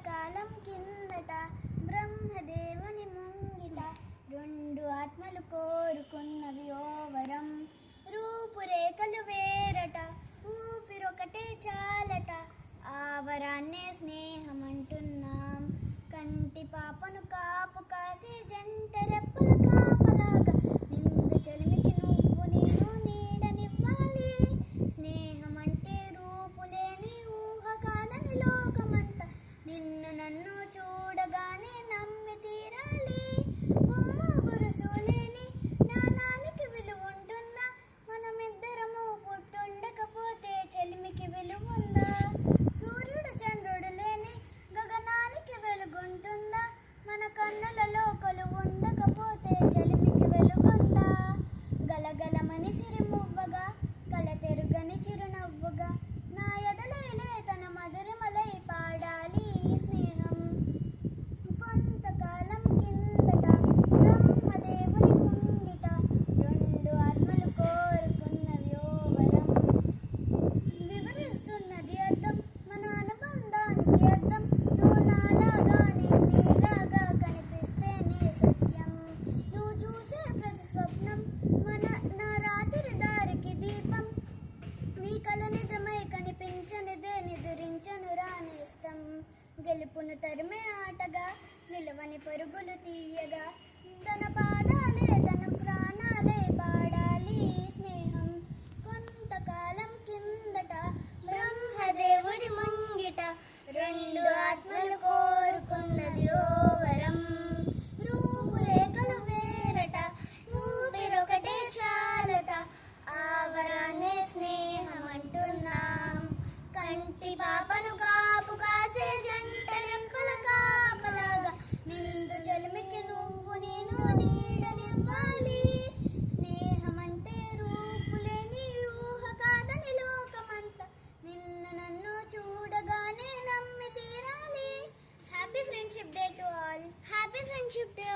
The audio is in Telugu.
కొంతకాలం కిందట బ్రహ్మదేవుని ముంగిట రెండు ఆత్మలు కోరుకున్నవి ఓ వరం. రూపురేఖలు వేరట, ఊపిరొకటే చాలట, ఆ వరాన్నే స్నేహమంటున్నాం. కంటి పాపను కాపు కాసే జంట రెప్పల కాపలాగా నిండు చెలిమికి నువ్వు నేను నీడనివ్వాలి. స్నేహమంటే రూపులేని ఊహ కాదని లోకమంతా నిన్ను నన్ను చూడగానే నమ్మి తీరాలి. బొమ్మ బురుసు లేని నాణానికి విలువుంటుందా? మనమిద్దరము పుట్టుండకపోతే చెలిమికి విలువుందా? సూర్యుడు చంద్రుడు లేని గగనానికి వెలుగుంటుందా? మన కన్నులలో కొలువుండకపోతే చెలిమికి వెలుగుందా? గలగలమని సిరిమువ్వగా కలతెరుగని చిరునవ్వుగా నా ఎదలైలే తన మధురిమలై పాడాలి ఈ స్నేహం. కొంతకాలం కిందట బ్రహ్మదేవుని ముంగిట రెండు ఆత్మలు కోరుకున్నవి ఓ వరం. వివరిస్తున్నది అర్థం మన అనుబంధానికి అర్థం. నువ్వు నాలాగా నేను నీలాగా కనిపిస్తేనే సత్యం. నువ్వు చూసే ప్రతి స్వప్నం నా రాత్రి దారికి దీపం. నీ కల నిజమై కనిపించనిదే నిదురించను రానేస్తం. గెలుపును తరిమే ఆటగా నిలవని పరుగులు తీయగా తన పాదాలే తన ప్రాణాలే పాడాలి ఈ స్నేహం. కొంతకాలం కిందట బ్రహ్మదేవుడి ముంగిట రెండు ఆత్మలు కోరుకున్నది ఓ వరం. రూపురేఖలు వేరట, ఊపిరొకటే చాలట, ఆ వరాన్నే స్నేహమంటున్నాం. కంటి పాపను కాపు కాసే జంట రెక్కల కాపలాగా నిండు చెలిమికి నువ్వు నేను నీడనివ్వాలి. స్నేహమంటే రూపులేని ఊహ కాదని లోకమంతా నిన్ను నన్ను చూడగానే నమ్మి తీరాలి. Happy friendship day to all. Happy friendship day.